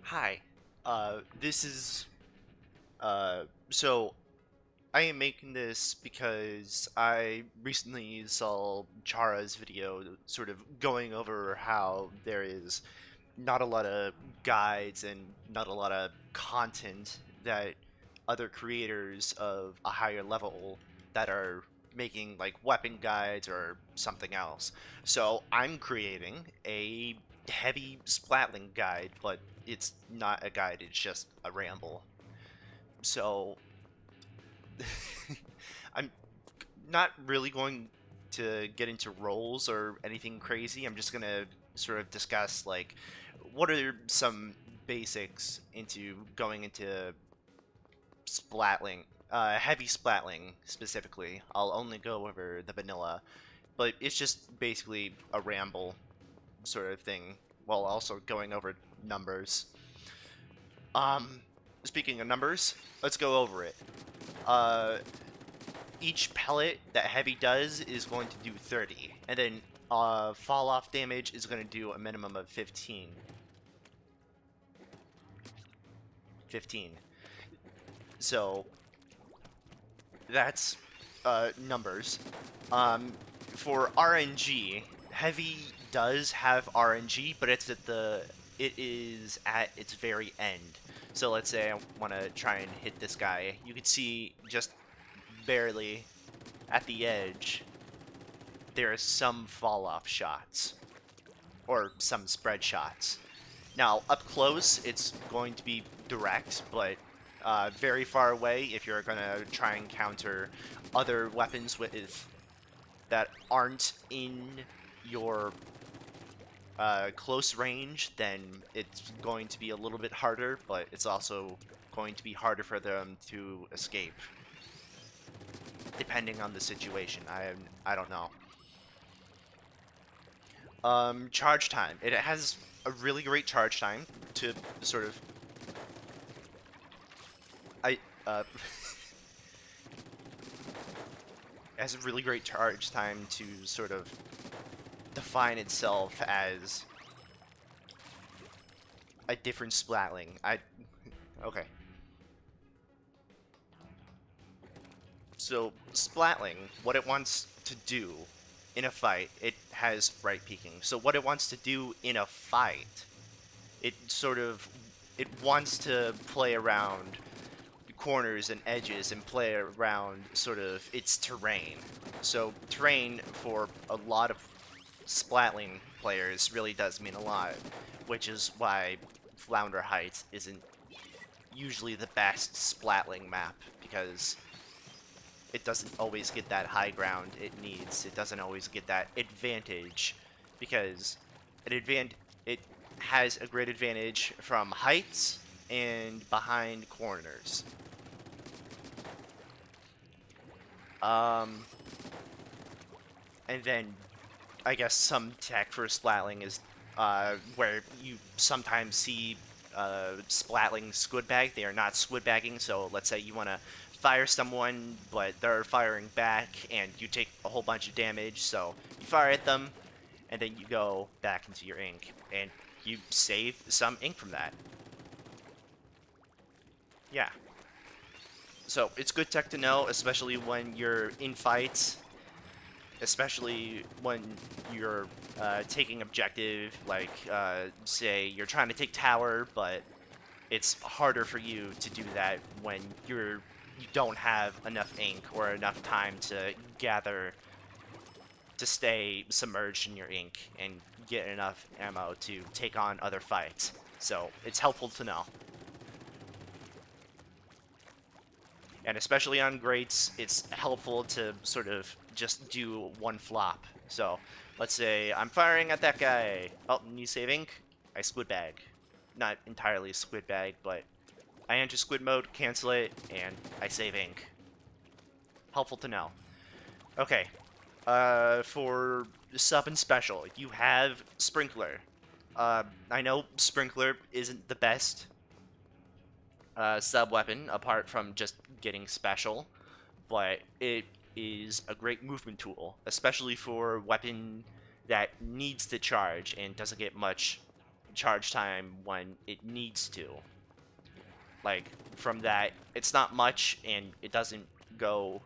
Hi. This is so I am making this because I recently saw Chara's video sort of going over how there is not a lot of guides and not a lot of content that other creators of a higher level that are making like weapon guides or something else. So I'm creating a heavy splatling guide, but it's not a guide, it's just a ramble. So I'm not really going to get into roles or anything crazy. I'm just gonna sort of discuss like what are some basics into going into splatling, heavy splatling specifically. I'll only go over the vanilla, but it's just basically a ramble sort of thing while also going over numbers. Um, Speaking of numbers, let's go over it. Uh, each pellet that heavy does is going to do 30, and then fall off damage is going to do a minimum of 15. 15. So that's numbers. Um, for RNG, heavy does have RNG, but it is at its very end. So let's say I want to try and hit this guy. You can see just barely at the edge there are some fall off shots or some spread shots. Now, up close, it's going to be direct, but very far away, if you're going to try and counter other weapons with that aren't in your close range, then it's going to be a little bit harder, but it's also going to be harder for them to escape, depending on the situation. I don't know. Charge time. It has a really great charge time to sort of I has a really great charge time to sort of define itself as a different splatling. Okay. So splatling, what it wants to do in a fight, it has right peeking. So what it wants to do in a fight, it sort of it wants to play around corners and edges and play around sort of its terrain. So terrain for a lot of splatling players really does mean a lot, which is why Flounder Heights isn't usually the best splatling map because it doesn't always get that high ground it needs. It doesn't always get that advantage because it has a great advantage from heights and behind corners. Um, and then I guess some tech for splatling is where you sometimes see splatling squid bag. They are not squid bagging, so let's say you want to fire someone, but they're firing back, and you take a whole bunch of damage, so you fire at them, and then you go back into your ink, and you save some ink from that. Yeah. So it's good tech to know, especially when you're in fights, especially when you're taking objective, like say you're trying to take tower, but it's harder for you to do that when you don't have enough ink or enough time to gather to stay submerged in your ink and get enough ammo to take on other fights. So it's helpful to know. And especially on greats, it's helpful to sort of just do one flop. So let's say I'm firing at that guy. Oh, and you save ink? I squid bag. Not entirely squid bag, but I enter squid mode, cancel it, and I save ink. Helpful to know. Okay. For sub and special, you have Sprinkler. I know Sprinkler isn't the best sub weapon apart from just getting special, but it is a great movement tool, especially for a weapon that needs to charge and doesn't get much charge time when it needs to. Like, from that, it's not much and it doesn't go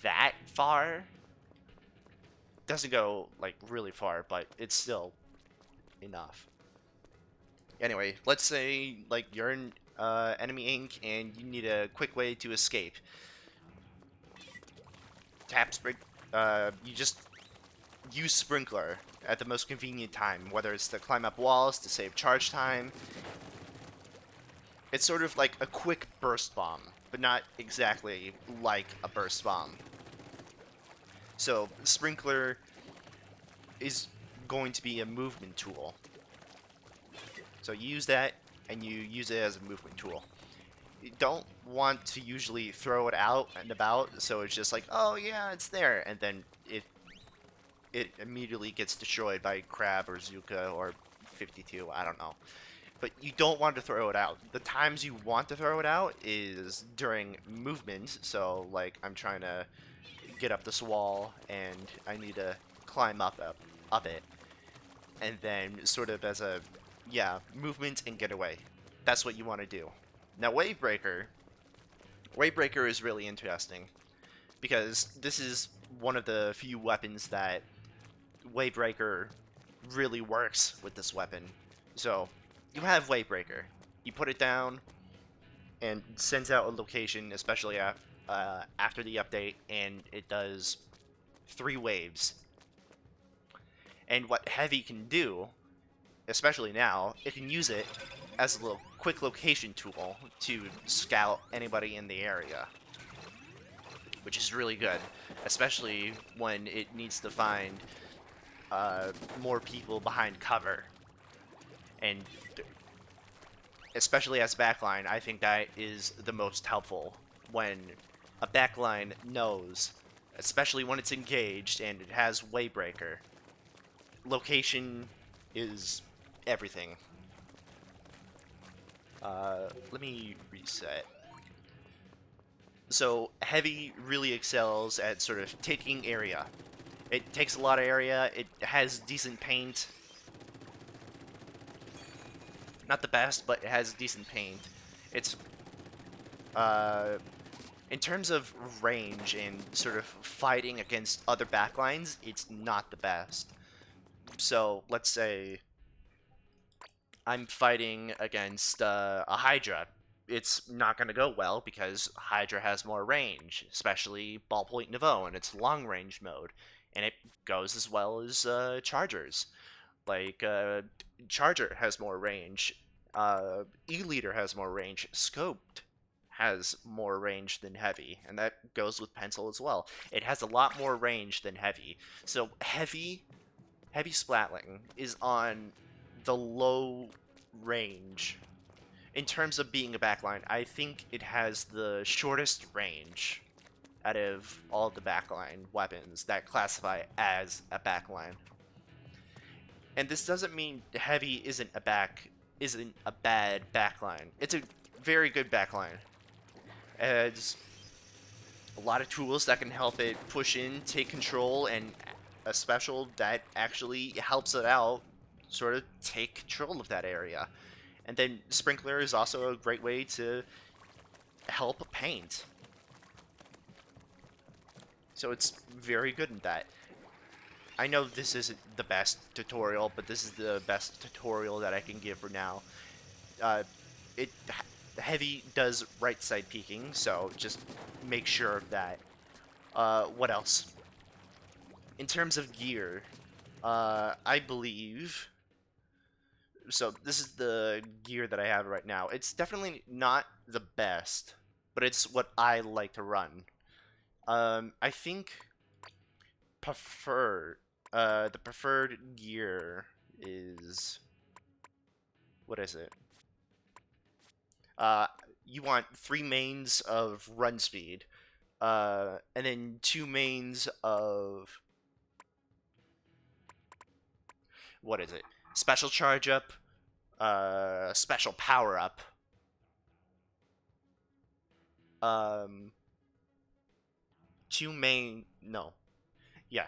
that far. Doesn't go, like, really far, but it's still enough. Anyway, let's say, like, you're in enemy ink and you need a quick way to escape. Tap spring. You just use sprinkler at the most convenient time, whether it's to climb up walls to save charge time. It's sort of like a quick burst bomb, but not exactly like a burst bomb. So sprinkler is going to be a movement tool. So you use that and you use it as a movement tool. You don't want to usually throw it out and about, so it's just like, oh yeah, it's there, and then it immediately gets destroyed by Crab or Zuka or 52, I don't know. But you don't want to throw it out. The times you want to throw it out is during movement, so like I'm trying to get up this wall and I need to climb up it. And then sort of as a, yeah, movement and get away. That's what you want to do. Now Wavebreaker is really interesting because this is one of the few weapons that Wavebreaker really works with this weapon. So, you have Wavebreaker. You put it down, and it sends out a location, especially after the update, and it does 3 waves. And what Heavy can do, especially now, it can use it as a little quick location tool to scout anybody in the area, which is really good, especially when it needs to find more people behind cover. And especially as backline, I think that is the most helpful when a backline knows, especially when it's engaged and it has Waybreaker. Location is everything. Let me reset. So Heavy really excels at sort of taking area. It takes a lot of area. It has decent paint. Not the best, but it has decent paint. It's uh, in terms of range and sort of fighting against other backlines, it's not the best. So let's say I'm fighting against a Hydra. It's not going to go well because Hydra has more range, especially Ballpoint Nouveau in its long range mode, and it goes as well as Chargers. Like Charger has more range, E-Leader has more range, Scoped has more range than Heavy, and that goes with Pencil as well. It has a lot more range than Heavy. So Heavy Splatling is on the low range. In terms of being a backline, I think it has the shortest range out of all the backline weapons that classify as a backline. And this doesn't mean Heavy isn't a bad backline. It's a very good backline. It has a lot of tools that can help it push in, take control, and a special that actually helps it out sort of take control of that area. And then Sprinkler is also a great way to help paint. So it's very good in that. I know this isn't the best tutorial, but this is the best tutorial that I can give for now. Uh, it Heavy does right side peeking, so just make sure of that. What else? In terms of gear, I believe. So this is the gear that I have right now. It's definitely not the best, but it's what I like to run. I think prefer the preferred gear is what is it? Uh, you want 3 mains of run speed, and then 2 mains of what is it? Special charge up, special power up, um, 2 main no, yeah,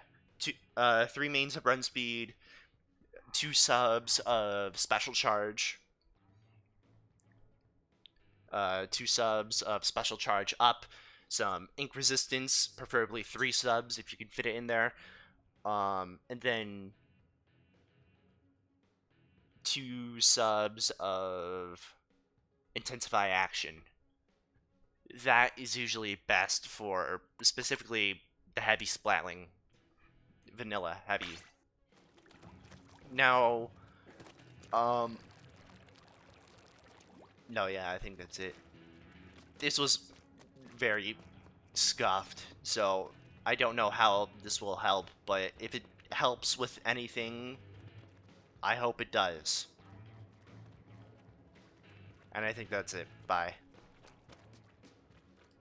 3 mains of run speed, 2 subs of special charge, 2 subs of special charge up, some ink resistance, preferably 3 subs if you can fit it in there, and then 2 subs of intensify action. That is usually best for specifically the heavy splatling, vanilla heavy. Now, um, no, yeah, I think that's it. This was very scuffed, so I don't know how this will help, but if it helps with anything, I hope it does. And I think that's it. Bye.